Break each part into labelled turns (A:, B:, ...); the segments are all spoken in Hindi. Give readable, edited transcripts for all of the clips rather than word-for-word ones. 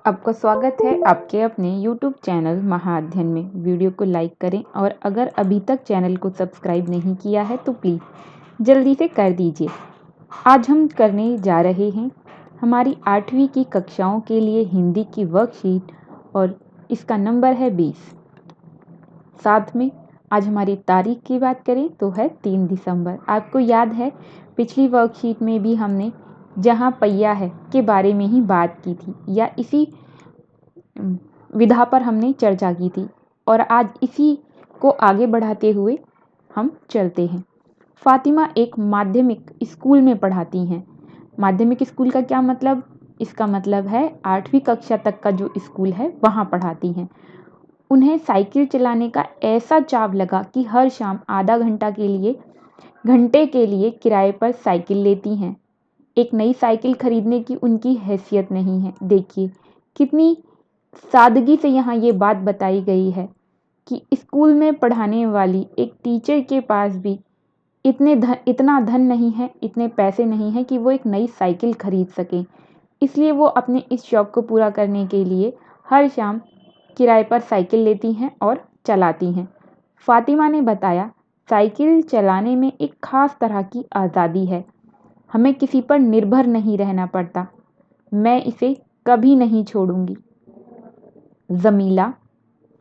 A: आपका स्वागत है आपके अपने YouTube चैनल महाअध्ययन में। वीडियो को लाइक करें और अगर अभी तक चैनल को सब्सक्राइब नहीं किया है तो प्लीज़ जल्दी से कर दीजिए। आज हम करने जा रहे हैं हमारी 8वीं की कक्षाओं के लिए हिंदी की वर्कशीट और इसका नंबर है 20। साथ में आज हमारी तारीख की बात करें तो है 3 दिसंबर। आपको याद है पिछली वर्कशीट में भी हमने जहाँ पहिया है के बारे में ही बात की थी या इसी विधा पर हमने चर्चा की थी और आज इसी को आगे बढ़ाते हुए हम चलते हैं। फातिमा एक माध्यमिक स्कूल में पढ़ाती हैं। माध्यमिक स्कूल का क्या मतलब? इसका मतलब है 8वीं कक्षा तक का जो स्कूल है वहाँ पढ़ाती हैं। उन्हें साइकिल चलाने का ऐसा चाव लगा कि हर शाम आधा घंटे के लिए किराए पर साइकिल लेती हैं। एक नई साइकिल खरीदने की उनकी हैसियत नहीं है। देखिए कितनी सादगी से यहाँ ये बात बताई गई है कि स्कूल में पढ़ाने वाली एक टीचर के पास भी इतना धन नहीं है, इतने पैसे नहीं है कि वो एक नई साइकिल खरीद सकें। इसलिए वो अपने इस शौक़ को पूरा करने के लिए हर शाम किराए पर साइकिल लेती हैं और चलाती हैं। फातिमा ने बताया, साइकिल चलाने में एक ख़ास तरह की आज़ादी है। हमें किसी पर निर्भर नहीं रहना पड़ता। मैं इसे कभी नहीं छोड़ूंगी। जमीला,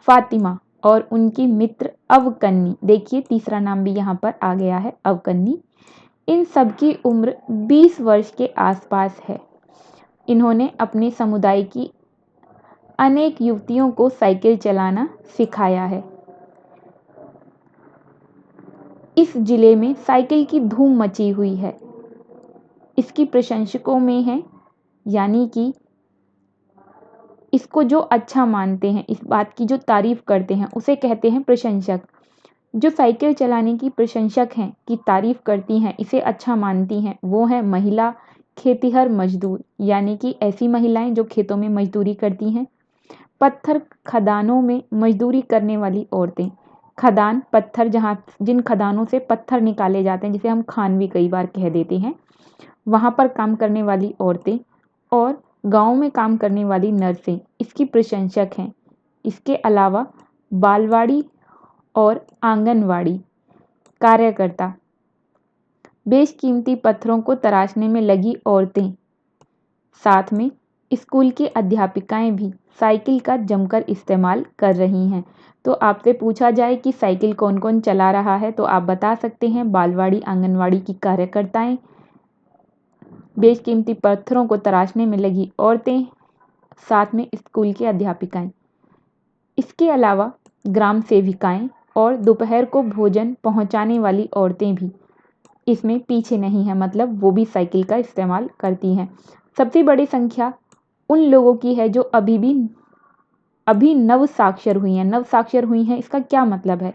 A: फातिमा और उनकी मित्र अवकन्नी, देखिए तीसरा नाम भी यहाँ पर आ गया है, अवकन्नी, इन सब की उम्र 20 वर्ष के आसपास है। इन्होंने अपने समुदाय की अनेक युवतियों को साइकिल चलाना सिखाया है। इस जिले में साइकिल की धूम मची हुई है। इसकी प्रशंसकों में है, यानी कि इसको जो अच्छा मानते हैं, इस बात की जो तारीफ करते हैं उसे कहते हैं प्रशंसक। जो साइकिल चलाने की प्रशंसक हैं, की तारीफ करती हैं, इसे अच्छा मानती हैं, वो है महिला खेतिहर मजदूर, यानी कि ऐसी महिलाएं जो खेतों में मजदूरी करती हैं। पत्थर खदानों में मजदूरी करने वाली औरतें। खदान पत्थर, जिन खदानों से पत्थर निकाले जाते हैं, जिसे हम खान भी कई बार कह देते हैं, वहाँ पर काम करने वाली औरतें और गाँव में काम करने वाली नर्सें इसकी प्रशंसक हैं। इसके अलावा बालवाड़ी और आंगनवाड़ी कार्यकर्ता, बेशकीमती पत्थरों को तराशने में लगी औरतें, साथ में स्कूल की अध्यापिकाएं भी साइकिल का जमकर इस्तेमाल कर रही हैं। तो आपसे पूछा जाए कि साइकिल कौन कौन चला रहा है तो आप बता सकते हैं बालवाड़ी आंगनवाड़ी की कार्यकर्ताएं, बेशकीमती पत्थरों को तराशने में लगी औरतें, साथ में स्कूल की अध्यापिकाएं। इसके अलावा ग्राम सेविकाएं और दोपहर को भोजन पहुंचाने वाली औरतें भी इसमें पीछे नहीं है, मतलब वो भी साइकिल का इस्तेमाल करती हैं। सबसे बड़ी संख्या उन लोगों की है जो अभी नव साक्षर हुई हैं। नव साक्षर हुई हैं, इसका क्या मतलब है?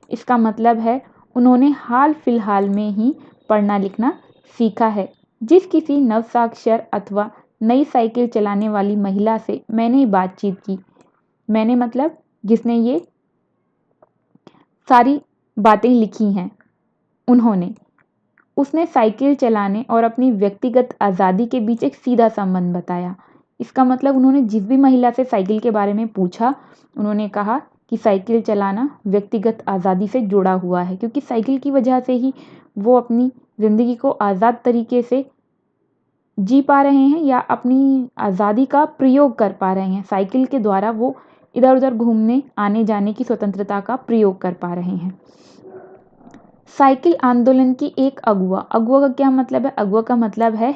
A: इसका मतलब है उन्होंने हाल फिलहाल में ही पढ़ना लिखना सीखा है। जिस किसी नव साक्षर अथवा नई साइकिल चलाने वाली महिला से मैंने बातचीत की, मैंने मतलब जिसने ये सारी बातें लिखी हैं, उसने साइकिल चलाने और अपनी व्यक्तिगत आज़ादी के बीच एक सीधा संबंध बताया। इसका मतलब उन्होंने जिस भी महिला से साइकिल के बारे में पूछा, उन्होंने कहा कि साइकिल चलाना व्यक्तिगत आज़ादी से जुड़ा हुआ है, क्योंकि साइकिल की वजह से ही वो अपनी ज़िंदगी को आज़ाद तरीके से जी पा रहे हैं या अपनी आज़ादी का प्रयोग कर पा रहे हैं। साइकिल के द्वारा वो इधर उधर घूमने आने जाने की स्वतंत्रता का प्रयोग कर पा रहे हैं। साइकिल आंदोलन की एक अगुआ का क्या मतलब है? अगुआ का मतलब है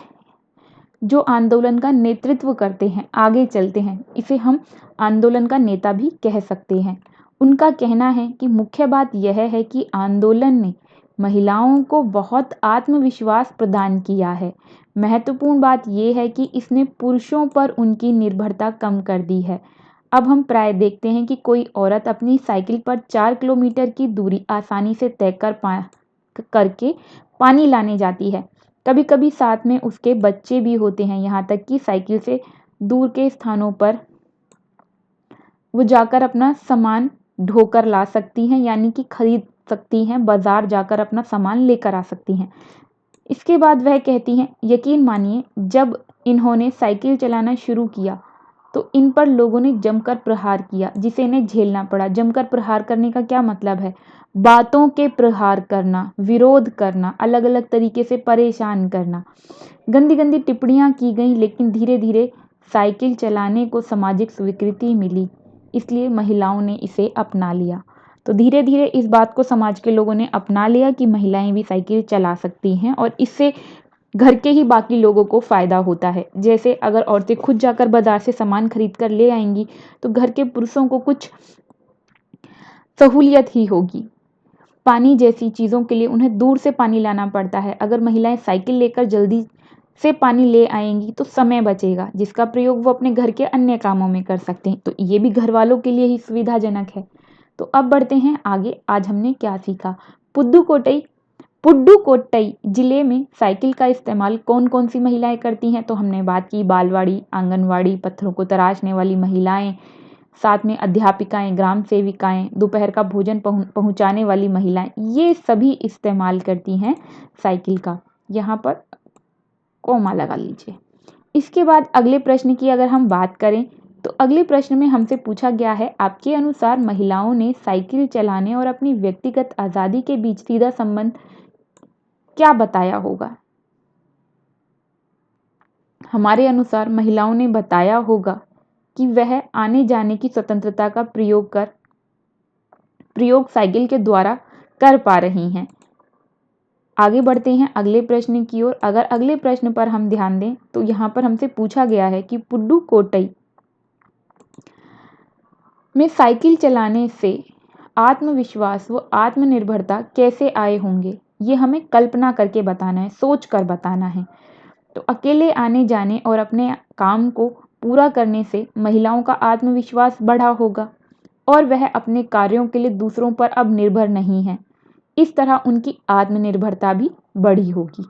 A: जो आंदोलन का नेतृत्व करते हैं, आगे चलते हैं, इसे हम आंदोलन का नेता भी कह सकते हैं। उनका कहना है कि मुख्य बात यह है कि आंदोलन ने महिलाओं को बहुत आत्मविश्वास प्रदान किया है। महत्वपूर्ण बात यह है कि इसने पुरुषों पर उनकी निर्भरता कम कर दी है। अब हम प्राय देखते हैं कि कोई औरत अपनी साइकिल पर 4 किलोमीटर की दूरी आसानी से तय करके पानी लाने जाती है। कभी कभी साथ में उसके बच्चे भी होते हैं। यहाँ तक कि साइकिल से दूर के स्थानों पर वो जाकर अपना सामान ढोकर ला सकती हैं, यानी कि खरीद सकती हैं, बाजार जाकर अपना सामान लेकर आ सकती हैं। इसके बाद वह कहती हैं, यकीन मानिए जब इन्होंने साइकिल चलाना शुरू किया तो इन पर लोगों ने जमकर प्रहार किया, जिसे इन्हें झेलना पड़ा। जमकर प्रहार करने का क्या मतलब है? बातों के प्रहार करना, विरोध करना, अलग अलग तरीके से परेशान करना। गंदी गंदी टिप्पणियां की गई, लेकिन धीरे धीरे साइकिल चलाने को सामाजिक स्वीकृति मिली, इसलिए महिलाओं ने इसे अपना लिया। तो धीरे धीरे इस बात को समाज के लोगों ने अपना लिया कि महिलाएं भी साइकिल चला सकती हैं, और इससे घर के ही बाकी लोगों को फ़ायदा होता है। जैसे अगर औरतें खुद जाकर बाजार से सामान खरीद कर ले आएंगी तो घर के पुरुषों को कुछ सहूलियत ही होगी। पानी जैसी चीज़ों के लिए उन्हें दूर से पानी लाना पड़ता है, अगर महिलाएं साइकिल लेकर जल्दी से पानी ले आएंगी तो समय बचेगा, जिसका प्रयोग वो अपने घर के अन्य कामों में कर सकते हैं। तो ये भी घर वालों के लिए ही सुविधाजनक है। तो अब बढ़ते हैं आगे। आज हमने क्या सीखा? पुडुकोट्टई जिले में साइकिल का इस्तेमाल कौन कौन सी महिलाएं करती हैं? तो हमने बात की बालवाड़ी, आंगनवाड़ी, पत्थरों को तराशने वाली महिलाएं, साथ में अध्यापिकाएं, ग्राम सेविकाएं, दोपहर का भोजन पहुंचाने वाली महिलाएं, ये सभी इस्तेमाल करती हैं साइकिल का। यहाँ पर कोमा लगा लीजिए। इसके बाद अगले प्रश्न की अगर हम बात करें तो अगले प्रश्न में हमसे पूछा गया है, आपके अनुसार महिलाओं ने साइकिल चलाने और अपनी व्यक्तिगत आज़ादी के बीच सीधा संबंध क्या बताया होगा? हमारे अनुसार महिलाओं ने बताया होगा कि वह आने जाने की स्वतंत्रता का प्रयोग साइकिल के द्वारा कर पा रही हैं। आगे बढ़ते हैं अगले प्रश्न की ओर। अगर अगले प्रश्न पर हम ध्यान दें तो यहाँ पर हमसे पूछा गया है कि पुडुकोट्टई में साइकिल चलाने से आत्मविश्वास व आत्मनिर्भरता कैसे आए होंगे? ये हमें कल्पना करके बताना है, सोच कर बताना है। तो अकेले आने जाने और अपने काम को पूरा करने से महिलाओं का आत्मविश्वास बढ़ा होगा और वह अपने कार्यों के लिए दूसरों पर अब निर्भर नहीं है। इस तरह उनकी आत्मनिर्भरता भी बढ़ी होगी।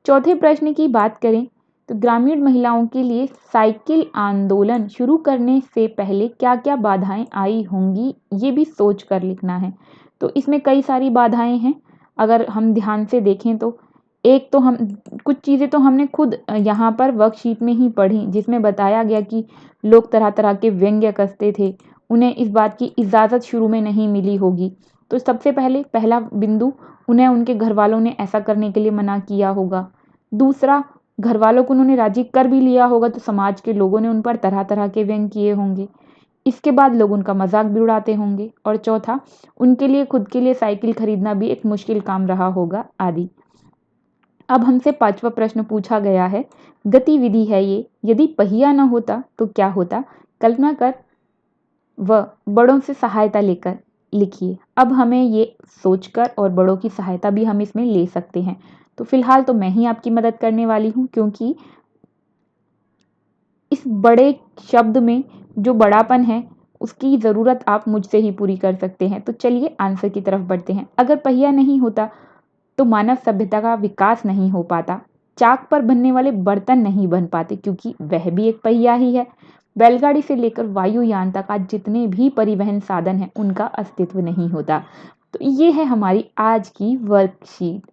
A: चौथे प्रश्न की बात करें तो ग्रामीण महिलाओं के लिए साइकिल आंदोलन शुरू करने से पहले क्या क्या बाधाएं आई होंगी, ये भी सोच कर लिखना है। तो इसमें कई सारी बाधाएं हैं, अगर हम ध्यान से देखें तो एक तो हम कुछ चीज़ें तो हमने खुद यहाँ पर वर्कशीट में ही पढ़ी, जिसमें बताया गया कि लोग तरह तरह के व्यंग्य कसते थे, उन्हें इस बात की इजाज़त शुरू में नहीं मिली होगी। तो सबसे पहला बिंदु, उन्हें उनके घर वालों ने ऐसा करने के लिए मना किया होगा। दूसरा, घर वालों को उन्होंने राजी कर भी लिया होगा तो समाज के लोगों ने उन पर तरह तरह के व्यंग किए होंगे। इसके बाद लोग उनका मजाक भी उड़ाते होंगे। और चौथा, उनके लिए खुद के लिए साइकिल खरीदना भी एक मुश्किल काम रहा होगा आदि। अब हमसे पांचवा प्रश्न पूछा गया है, गतिविधि है ये, यदि पहिया न होता तो क्या होता? कल्पना कर व बड़ों से सहायता लेकर लिखिए। अब हमें ये सोचकर और बड़ों की सहायता भी हम इसमें ले सकते हैं। तो फिलहाल तो मैं ही आपकी मदद करने वाली हूँ, क्योंकि इस बड़े शब्द में जो बड़ापन है उसकी ज़रूरत आप मुझसे ही पूरी कर सकते हैं। तो चलिए आंसर की तरफ बढ़ते हैं। अगर पहिया नहीं होता तो मानव सभ्यता का विकास नहीं हो पाता। चाक पर बनने वाले बर्तन नहीं बन पाते, क्योंकि वह भी एक पहिया ही है। बैलगाड़ी से लेकर वायुयान तक आज जितने भी परिवहन साधन हैं उनका अस्तित्व नहीं होता। तो ये है हमारी आज की वर्कशीट।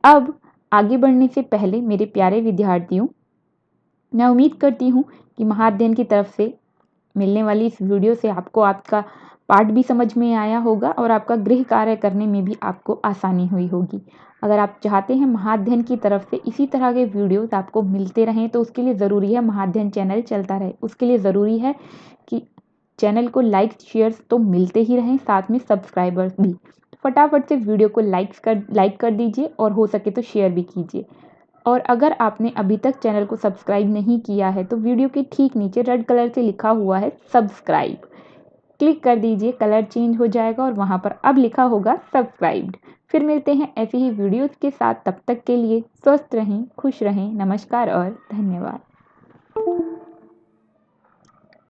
A: अब आगे बढ़ने से पहले मेरे प्यारे विद्यार्थियों, मैं उम्मीद करती हूँ कि महाअध्ययन की तरफ से मिलने वाली इस वीडियो से आपको आपका पाठ भी समझ में आया होगा और आपका गृह कार्य करने में भी आपको आसानी हुई होगी। अगर आप चाहते हैं महाअध्ययन की तरफ से इसी तरह के वीडियोस आपको मिलते रहें तो उसके लिए ज़रूरी है महाअध्ययन चैनल चलता रहे। उसके लिए ज़रूरी है कि चैनल को लाइक शेयर्स तो मिलते ही रहें, साथ में सब्सक्राइबर्स भी। फटाफट से वीडियो को लाइक कर दीजिए और हो सके तो शेयर भी कीजिए। और अगर आपने अभी तक चैनल को सब्सक्राइब नहीं किया है तो वीडियो के ठीक नीचे रेड कलर से लिखा हुआ है सब्सक्राइब, क्लिक कर दीजिए, कलर चेंज हो जाएगा और वहाँ पर अब लिखा होगा सब्सक्राइब्ड। फिर मिलते हैं ऐसी ही वीडियोस के साथ, तब तक के लिए स्वस्थ रहें, खुश रहें, नमस्कार और धन्यवाद।